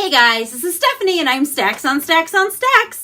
Hey guys, this is Stephanie and I'm Stacks on Stacks on Stacks.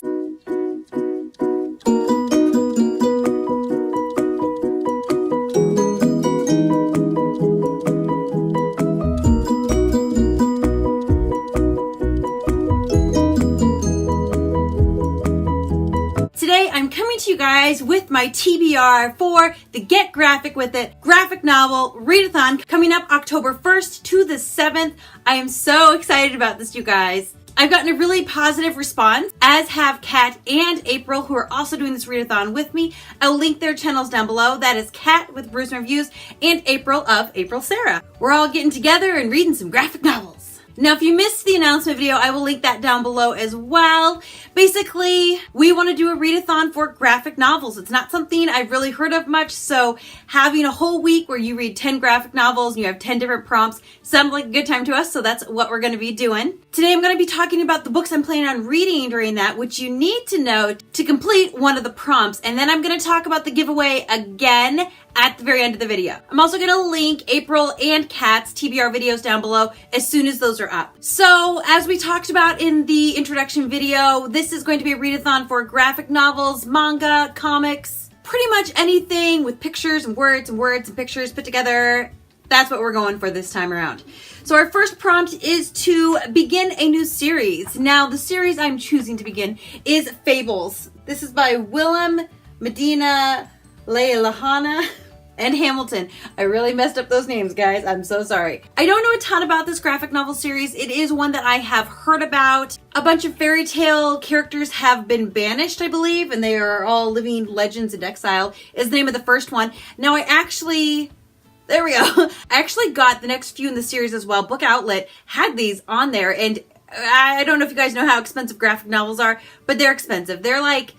Today I'm coming to you guys with my TBR for the Get Graphic With It graphic novel Readathon coming up October 1st to the 7th. I am so excited about this, you guys. I've gotten a really positive response, as have Kat and April, who are also doing this readathon with me. I'll link their channels down below. That is Kat with Brews and Reviews and April of April Sarah. We're all getting together and reading some graphic novels. Now, if you missed the announcement video, I will link that down below as well. Basically, we want to do a readathon for graphic novels. It's not something I've really heard of much, so having a whole week where you read 10 graphic novels and you have 10 different prompts sounds like a good time to us, so that's what we're going to be doing. Today, I'm going to be talking about the books I'm planning on reading during that, which you need to know to complete one of the prompts, and then I'm going to talk about the giveaway again at the very end of the video. I'm also going to link April and Kat's TBR videos down below as soon as those are up. So, as we talked about in the introduction video, this is going to be a readathon for graphic novels, manga, comics, pretty much anything with pictures and words and pictures put together. That's what we're going for this time around. So our first prompt is to begin a new series. Now, the series I'm choosing to begin is Fables. This is by Willem, Medina, Leilahana, and Hamilton. I really messed up those names, guys. I'm so sorry. I don't know a ton about this graphic novel series. It is one that I have heard about. A bunch of fairy tale characters have been banished, I believe, and they are all living legends in exile is the name of the first one. Now, there we go. I actually got the next few in the series as well. Book Outlet had these on there, and I don't know if you guys know how expensive graphic novels are, but they're expensive. They're like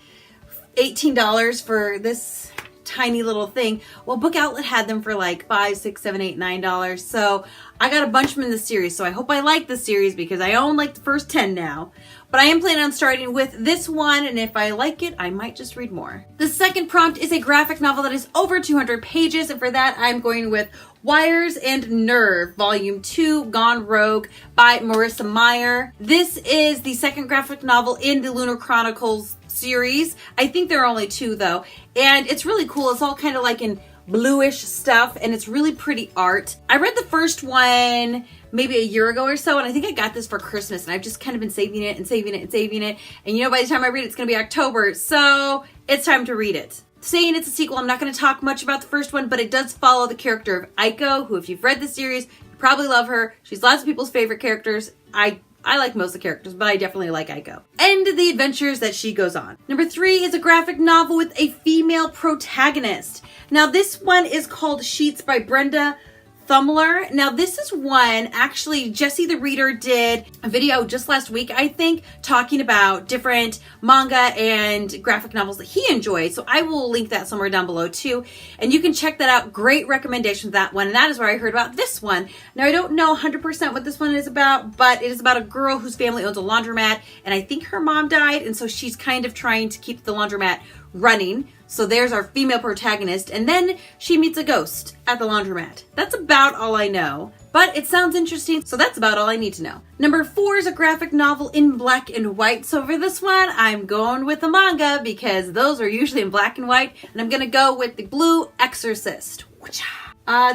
$18 for this tiny little thing. Well, Book Outlet had them for like $5, $6, $7, $8, $9. So I got a bunch of them in the series. So I hope I like the series because I own like the first 10 now. But I am planning on starting with this one, and if I like it, I might just read more. The second prompt is a graphic novel that is over 200 pages, and for that, I'm going with Wires and Nerve, Volume 2, Gone Rogue by Marissa Meyer. This is the second graphic novel in the Lunar Chronicles series. I think there are only 2, though, and it's really cool. It's all kind of like in bluish stuff, and it's really pretty art. I read the first one maybe a year ago or so, and I think I got this for Christmas, and I've just kind of been saving it and saving it and saving it, and you know, by the time I read it, it's going to be October, so it's time to read it. Saying it's a sequel, I'm not going to talk much about the first one, but it does follow the character of Aiko, who, if you've read the series, you probably love her. She's lots of people's favorite characters. I like most of the characters, but I definitely like Aiko. And the adventures that she goes on. Number 3 is a graphic novel with a female protagonist. Now, this one is called Sheets by Brenda Thumler. Now, this is one, actually, Jesse the Reader did a video just last week, I think, talking about different manga and graphic novels that he enjoys. So I will link that somewhere down below too. And you can check that out. Great recommendation for that one. And that is where I heard about this one. Now, I don't know 100% what this one is about, but it is about a girl whose family owns a laundromat. And I think her mom died. And so she's kind of trying to keep the laundromat running. So there's our female protagonist, and then she meets a ghost at the laundromat. That's about all I know, but it sounds interesting, so that's about all I need to know. Number 4 is a graphic novel in black and white. So for this one, I'm going with the manga because those are usually in black and white, and I'm gonna go with the Blue Exorcist.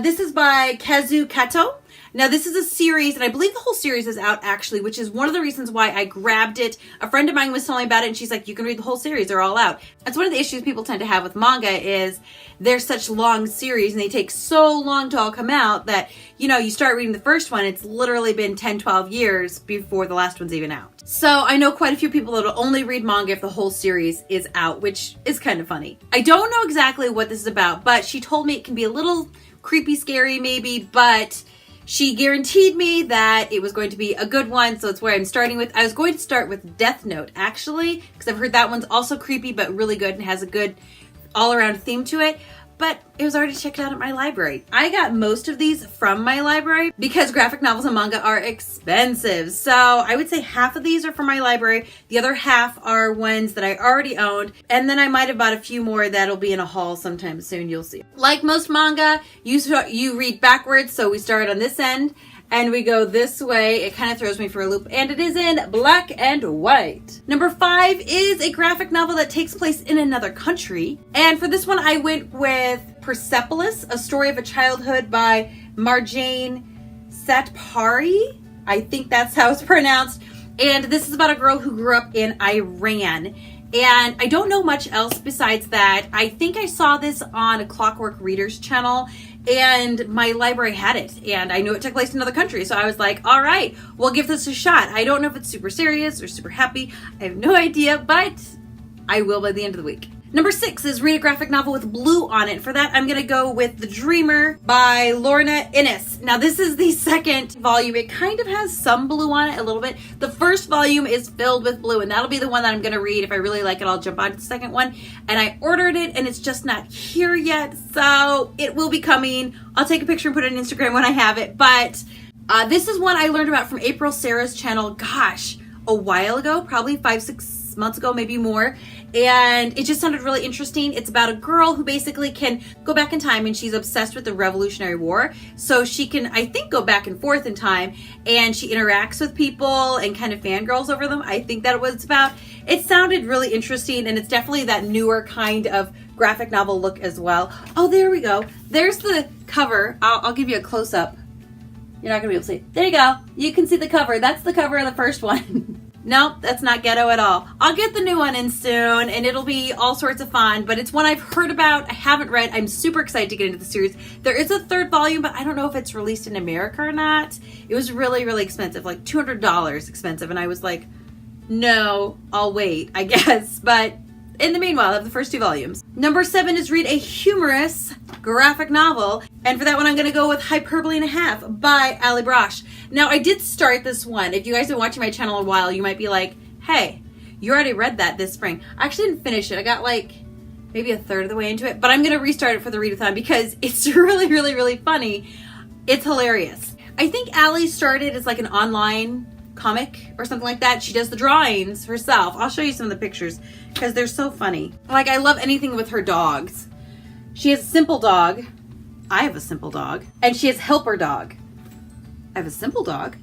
This is by Kazu Kato. Now, this is a series, and I believe the whole series is out, actually, which is one of the reasons why I grabbed it. A friend of mine was telling me about it, and she's like, you can read the whole series. They're all out. That's one of the issues people tend to have with manga is they're such long series, and they take so long to all come out that, you know, you start reading the first one, it's literally been 10, 12 years before the last one's even out. So I know quite a few people that will only read manga if the whole series is out, which is kind of funny. I don't know exactly what this is about, but she told me it can be a little creepy, scary, maybe, but she guaranteed me that it was going to be a good one, so it's where I'm starting with. I was going to start with Death Note, actually, because I've heard that one's also creepy, but really good and has a good all-around theme to it. But it was already checked out at my library. I got most of these from my library because graphic novels and manga are expensive. So I would say half of these are from my library. The other half are ones that I already owned. And then I might have bought a few more that'll be in a haul sometime soon. You'll see. Like most manga, you read backwards. So we start on this end and we go this way. It kind of throws me for a loop, and it is in black and white. Number 5 is a graphic novel that takes place in another country. And for this one, I went with Persepolis, A Story of a Childhood by Marjane Satpari. I think that's how it's pronounced. And this is about a girl who grew up in Iran. And I don't know much else besides that. I think I saw this on a Clockwork Readers channel, and my library had it, and I knew it took place in another country, so I was like, all right, we'll give this a shot. I don't know if it's super serious or super happy. I have no idea, but I will by the end of the week. Number 6 is read a graphic novel with blue on it. For that, I'm going to go with The Dreamer by Lorna Innes. Now, this is the second volume. It kind of has some blue on it, a little bit. The first volume is filled with blue, and that'll be the one that I'm going to read. If I really like it, I'll jump on to the second one. And I ordered it, and it's just not here yet, so it will be coming. I'll take a picture and put it on Instagram when I have it. But this is one I learned about from April Sarah's channel, gosh, a while ago, probably 5-6 months ago, maybe more. And it just sounded really interesting. It's about a girl who basically can go back in time, and she's obsessed with the Revolutionary War. So she can, I think, go back and forth in time, and she interacts with people and kind of fangirls over them. I think that was about. It sounded really interesting, and it's definitely that newer kind of graphic novel look as well. Oh, there we go. There's the cover. I'll give you a close-up. You're not going to be able to see it. There you go. You can see the cover. That's the cover of the first one. Nope, that's not ghetto at all. I'll get the new one in soon, and it'll be all sorts of fun, but it's one I've heard about. I haven't read. I'm super excited to get into the series. There is a third volume, but I don't know if it's released in America or not. It was really, really expensive, like $200 expensive, and I was like, no, I'll wait, I guess. But in the meanwhile, I have the first 2 volumes. Number 7 is read a humorous graphic novel. And for that one, I'm going to go with Hyperbole and a Half by Ali Brosh. Now, I did start this one. If you guys have been watching my channel a while, you might be like, hey, you already read that this spring. I actually didn't finish it. I got like maybe a third of the way into it. But I'm going to restart it for the readathon because it's really, really, really funny. It's hilarious. I think Ali started as like an online comic or something like that. She does the drawings herself. I'll show you some of the pictures because they're so funny. Like, I love anything with her dogs. She has a simple dog. I have a simple dog. And she has helper dog. I have a simple dog.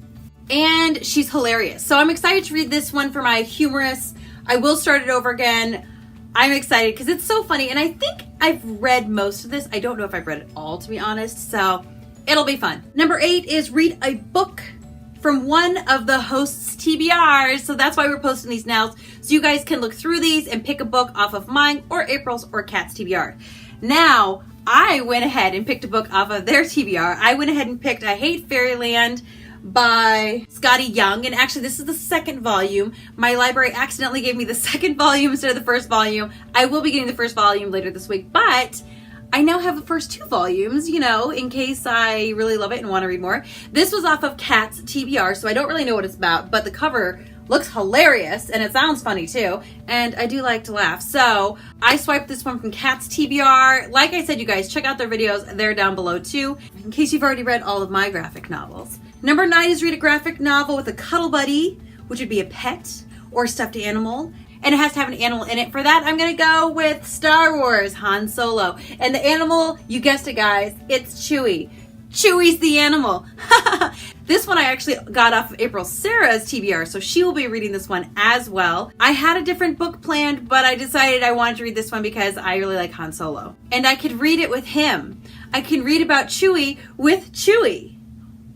And she's hilarious. So I'm excited to read this one for my humorous. I will start it over again. I'm excited because it's so funny. And I think I've read most of this. I don't know if I've read it all, to be honest. So it'll be fun. Number 8 is read a book from one of the hosts' TBRs. So that's why we're posting these now. So you guys can look through these and pick a book off of mine or April's or Kat's TBR. Now, I went ahead and picked a book off of their TBR. I went ahead and picked I Hate Fairyland by Scotty Young. And actually, this is the second volume. My library accidentally gave me the second volume instead of the first volume. I will be getting the first volume later this week, but I now have the first 2 volumes, you know, in case I really love it and want to read more. This was off of Kat's TBR, so I don't really know what it's about, but the cover looks hilarious, and it sounds funny too, and I do like to laugh. So I swiped this one from Kat's TBR. Like I said, you guys, check out their videos. They're down below too, in case you've already read all of my graphic novels. Number 9 is read a graphic novel with a cuddle buddy, which would be a pet or stuffed animal. And it has to have an animal in it. For that, I'm going to go with Star Wars Han Solo. And the animal, you guessed it, guys, it's Chewie. Chewie's the animal. This one I actually got off of April Sarah's TBR, so she will be reading this one as well. I had a different book planned, but I decided I wanted to read this one because I really like Han Solo. And I could read it with him. I can read about Chewie with Chewie.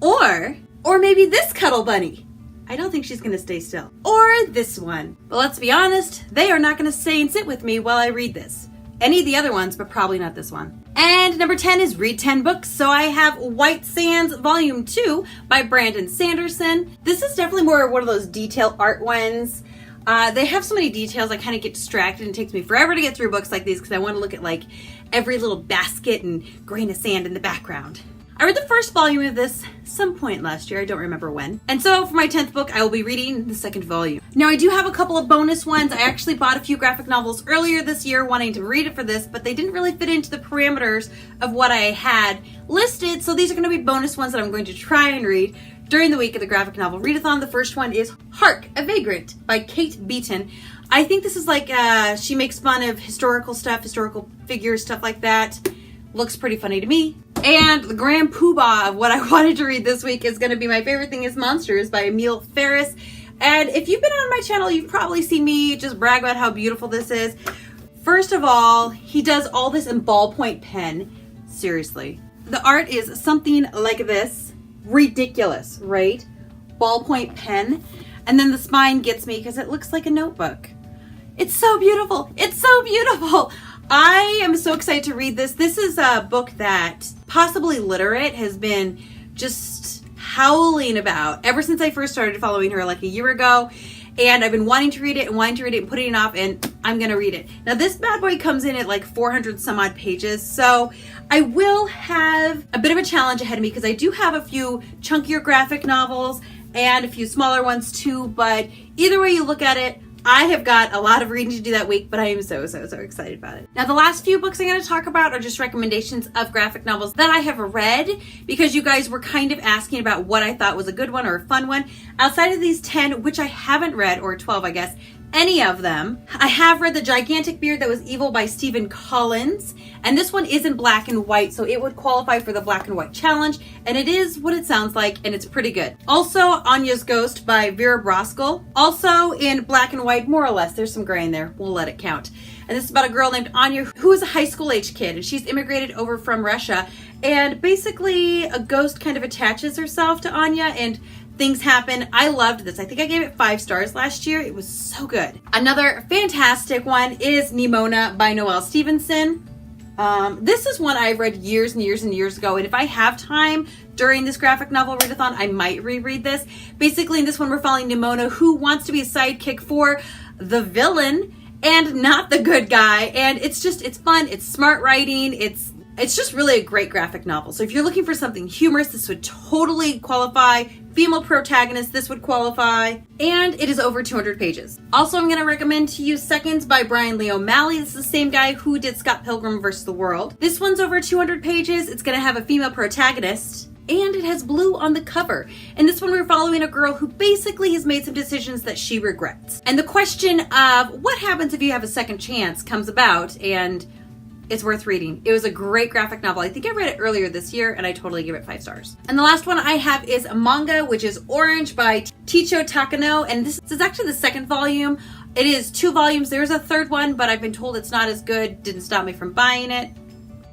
Or maybe this cuddle bunny. I don't think she's going to stay still. Or this one. But let's be honest, they are not going to stay and sit with me while I read this. Any of the other ones, but probably not this one. And number 10 is read 10 books. So I have White Sands Volume 2 by Brandon Sanderson. This is definitely more one of those detail art ones. They have so many details, I kind of get distracted, and it takes me forever to get through books like these because I want to look at like every little basket and grain of sand in the background. I read the first volume of this some point last year. I don't remember when. And so for my 10th book, I will be reading the second volume. Now, I do have a couple of bonus ones. I actually bought a few graphic novels earlier this year wanting to read it for this, but they didn't really fit into the parameters of what I had listed. So these are going to be bonus ones that I'm going to try and read during the week of the graphic novel readathon. The first one is Hark, a Vagrant by Kate Beaton. I think this is like, she makes fun of historical stuff, historical figures, stuff like that. Looks pretty funny to me. And the grand poobah of what I wanted to read this week is going to be My Favorite Thing is Monsters by Emil Ferris. And if you've been on my channel, you've probably seen me just brag about how beautiful this is. First of all, he does all this in ballpoint pen. Seriously. The art is something like this. Ridiculous, right? Ballpoint pen. And then the spine gets me because it looks like a notebook. It's so beautiful. It's so beautiful. I am so excited to read this. This is a book that Possibly Literate has been just howling about ever since I first started following her like a year ago. And I've been wanting to read it and putting it off, and I'm going to read it. Now, this bad boy comes in at like 400 some odd pages. So I will have a bit of a challenge ahead of me because I do have a few chunkier graphic novels and a few smaller ones too. But either way you look at it, I have got a lot of reading to do that week, but I am so excited about it. Now, the last few books I'm going to talk about are just recommendations of graphic novels that I have read because you guys were kind of asking about what I thought was a good one or a fun one. Outside of these 10, which I haven't read, or 12, I guess, any of them, I have read The Gigantic Beard That Was Evil by Stephen Collins. And this one is in black and white, so it would qualify for the black and white challenge. And it is what it sounds like, and it's pretty good. Also, Anya's Ghost by Vera Brosgol. Also in black and white, more or less. There's some gray in there. We'll let it count. And this is about a girl named Anya who is a high school age kid, and she's immigrated over from Russia. And basically, a ghost kind of attaches herself to Anya, and things happen. I loved this. I think I gave it 5 stars last year. It was so good. Another fantastic one is Nimona by Noelle Stevenson. This is one I've read years and years ago, and if I have time during this graphic novel readathon, I might reread this. Basically, in this one, we're following Nimona, who wants to be a sidekick for the villain and not the good guy. And it's fun. It's smart writing. It's just really a great graphic novel. So if you're looking for something humorous, this would totally qualify. Female protagonist, this would qualify. And it is over 200 pages. Also, I'm going to recommend to you Seconds by Brian Lee O'Malley. This is the same guy who did Scott Pilgrim vs. the World. This one's over 200 pages. It's going to have a female protagonist. And it has blue on the cover. And this one we're following a girl who basically has made some decisions that she regrets. And the question of what happens if you have a second chance comes about, and it's worth reading. It was a great graphic novel. I think I read it earlier this year, and I totally give it 5 stars. And the last one I have is a manga, which is Orange by Ticho Takano. And this is actually the 2nd volume. It is 2 volumes. There's a 3rd one, but I've been told it's not as good. Didn't stop me from buying it.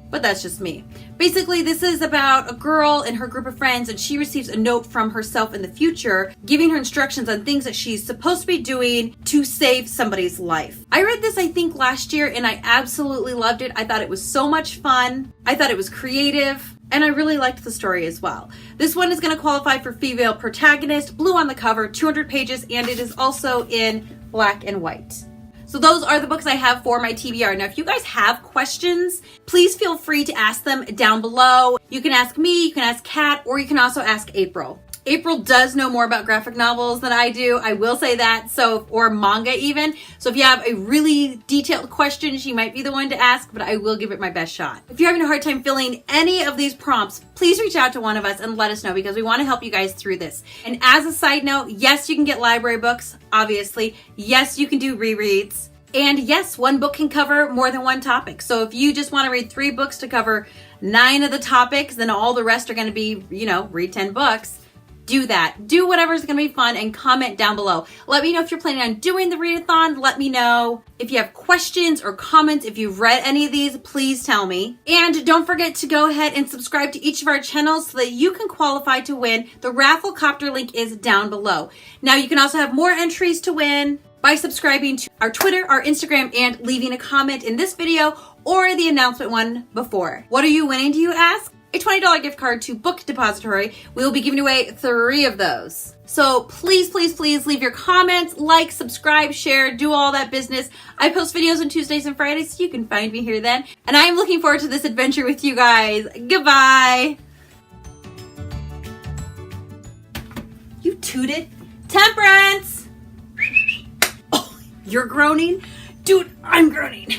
But that's just me. Basically, this is about a girl and her group of friends, and she receives a note from herself in the future, giving her instructions on things that she's supposed to be doing to save somebody's life. I read this, I think, last year, and I absolutely loved it. I thought it was so much fun. I thought it was creative, and I really liked the story as well. This one is going to qualify for female protagonist, blue on the cover, 200 pages, and it is also in black and white. So those are the books I have for my TBR. Now, if you guys have questions, please feel free to ask them down below. You can ask me, you can ask Kat, or you can also ask April. April does know more about graphic novels than I do. I will say that. Or manga even. So if you have a really detailed question, she might be the one to ask, but I will give it my best shot. If you're having a hard time filling any of these prompts, please reach out to one of us and let us know because we want to help you guys through this. And as a side note, yes, you can get library books, obviously. Yes, you can do rereads. And yes, one book can cover more than one topic. So if you just want to read 3 books to cover 9 of the topics, then all the rest are going to be, read 10 books. Do that. Do whatever's going to be fun and comment down below. Let me know if you're planning on doing the readathon. Let me know if you have questions or comments. If you've read any of these, please tell me. And don't forget to go ahead and subscribe to each of our channels so that you can qualify to win. The RaffleCopter link is down below. Now you can also have more entries to win by subscribing to our Twitter, our Instagram, and leaving a comment in this video or the announcement one before. What are you winning, do you ask? A $20 gift card to Book Depository. We will be giving away 3 of those. So please, please, please leave your comments, like, subscribe, share, do all that business. I post videos on Tuesdays and Fridays, so you can find me here then. And I am looking forward to this adventure with you guys. Goodbye. You tooted. Temperance! Oh, you're groaning? Dude, I'm groaning.